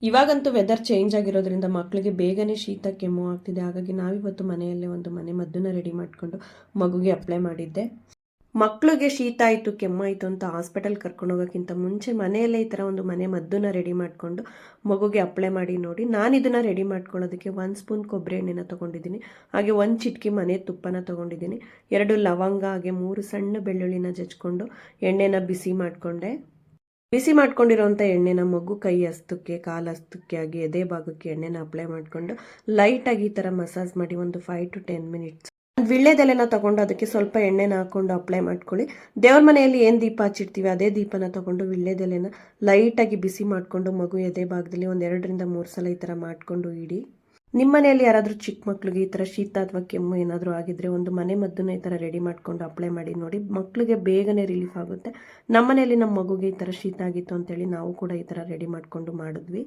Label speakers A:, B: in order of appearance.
A: ಇವಾಗಂತೂ weather change ಆಗಿರೋದ್ರಿಂದ ಮಕ್ಕಳಿಗೆ ಬೇಗನೆ ಶೀತ ಕೆಮ್ಮು ಆಗ್ತಿದೆ. ಹಾಗಾಗಿ ನಾವಿವತ್ತು ಮನೆಯಲ್ಲೇ ಒಂದು ಮನೆ ಮದ್ದನ್ನ ರೆಡಿ ಮಾಡಿಕೊಂಡು ಮಗುಗೆ ಅಪ್ಲೈ ಮಾಡಿದ್ದೆ. ಮಕ್ಕಳಿಗೆ ಶೀತ ಆಯಿತು ಕೆಮ್ಮಾಯಿತು ಅಂತ ಹಾಸ್ಪಿಟಲ್ ಕರ್ಕೊಂಡು ಹೋಗೋಕ್ಕಿಂತ ಮುಂಚೆ ಮನೆಯಲ್ಲೇ ಈ ಥರ ಒಂದು ಮನೆ ಮದ್ದನ್ನ ರೆಡಿ ಮಾಡಿಕೊಂಡು ಮಗುಗೆ ಅಪ್ಲೈ ಮಾಡಿ ನೋಡಿ. ನಾನು ಇದನ್ನು ರೆಡಿ ಮಾಡ್ಕೊಳ್ಳೋದಕ್ಕೆ 1 ಸ್ಪೂನ್ ಕೊಬ್ಬರಿ ಎಣ್ಣೆನ ತೊಗೊಂಡಿದ್ದೀನಿ, ಹಾಗೆ 1 ಚಿಟಿಕೆ ಮನೆ ತುಪ್ಪನ ತೊಗೊಂಡಿದ್ದೀನಿ, 2 ಲವಂಗ, ಹಾಗೆ 3 ಸಣ್ಣ ಬೆಳ್ಳುಳ್ಳಿನ ಜಜ್ಕೊಂಡು ಎಣ್ಣೆನ ಬಿಸಿ ಮಾಡಿಕೊಂಡೆ. ಬಿಸಿ ಮಾಡ್ಕೊಂಡಿರೋಂಥ ಎಣ್ಣೆನ ಮಗು ಕೈ ಹಸ್ತಕ್ಕೆ, ಕಾಲು ಹಸ್ತಕ್ಕೆ, ಹಾಗೆ ಎದೆ ಭಾಗಕ್ಕೆ ಎಣ್ಣೆನ ಅಪ್ಲೈ ಮಾಡಿಕೊಂಡು ಲೈಟಾಗಿ ಈ ಥರ ಮಸಾಜ್ ಮಾಡಿ ಒಂದು 5 to 10 ಮಿನಿಟ್ಸ್. ಒಂದು ವಿಳ್ಳೆದೆಲೆನ ತಗೊಂಡು ಅದಕ್ಕೆ ಸ್ವಲ್ಪ ಎಣ್ಣೆನ ಹಾಕ್ಕೊಂಡು ಅಪ್ಲೈ ಮಾಡ್ಕೊಳ್ಳಿ. ದೇವ್ರ ಮನೆಯಲ್ಲಿ ಏನು ದೀಪ ಹಚ್ಚಿರ್ತೀವಿ ಅದೇ ದೀಪನ ತಗೊಂಡು ವಿಳ್ಳೆದೆಲೆನ ಲೈಟಾಗಿ ಬಿಸಿ ಮಾಡಿಕೊಂಡು ಮಗು ಎದೆ ಭಾಗದಲ್ಲಿ ಒಂದು 2 ರಿಂದ 3 ಸಲ ಈ ಥರ ಮಾಡಿಕೊಂಡು ಇಡಿ. ನಿಮ್ಮ ಮನೆಯಲ್ಲಿ ಯಾರಾದರೂ ಚಿಕ್ಕ ಮಕ್ಕಳಿಗೆ ಈ ಥರ ಶೀತ ಅಥವಾ ಕೆಮ್ಮು ಏನಾದರೂ ಆಗಿದ್ರೆ ಒಂದು ಮನೆ ಮದ್ದನ್ನ ಈ ಥರ ರೆಡಿ ಮಾಡಿಕೊಂಡು ಅಪ್ಲೈ ಮಾಡಿ ನೋಡಿ, ಮಕ್ಕಳಿಗೆ ಬೇಗನೆ ರಿಲೀಫ್ ಆಗುತ್ತೆ. ನಮ್ಮ ಮನೆಯಲ್ಲಿ ನಮ್ಮ ಮಗುಗೆ ಈ ಥರ ಶೀತ ಆಗಿತ್ತು ಅಂತೇಳಿ ನಾವು ಕೂಡ ಈ ಥರ ರೆಡಿ ಮಾಡಿಕೊಂಡು ಮಾಡಿದ್ವಿ.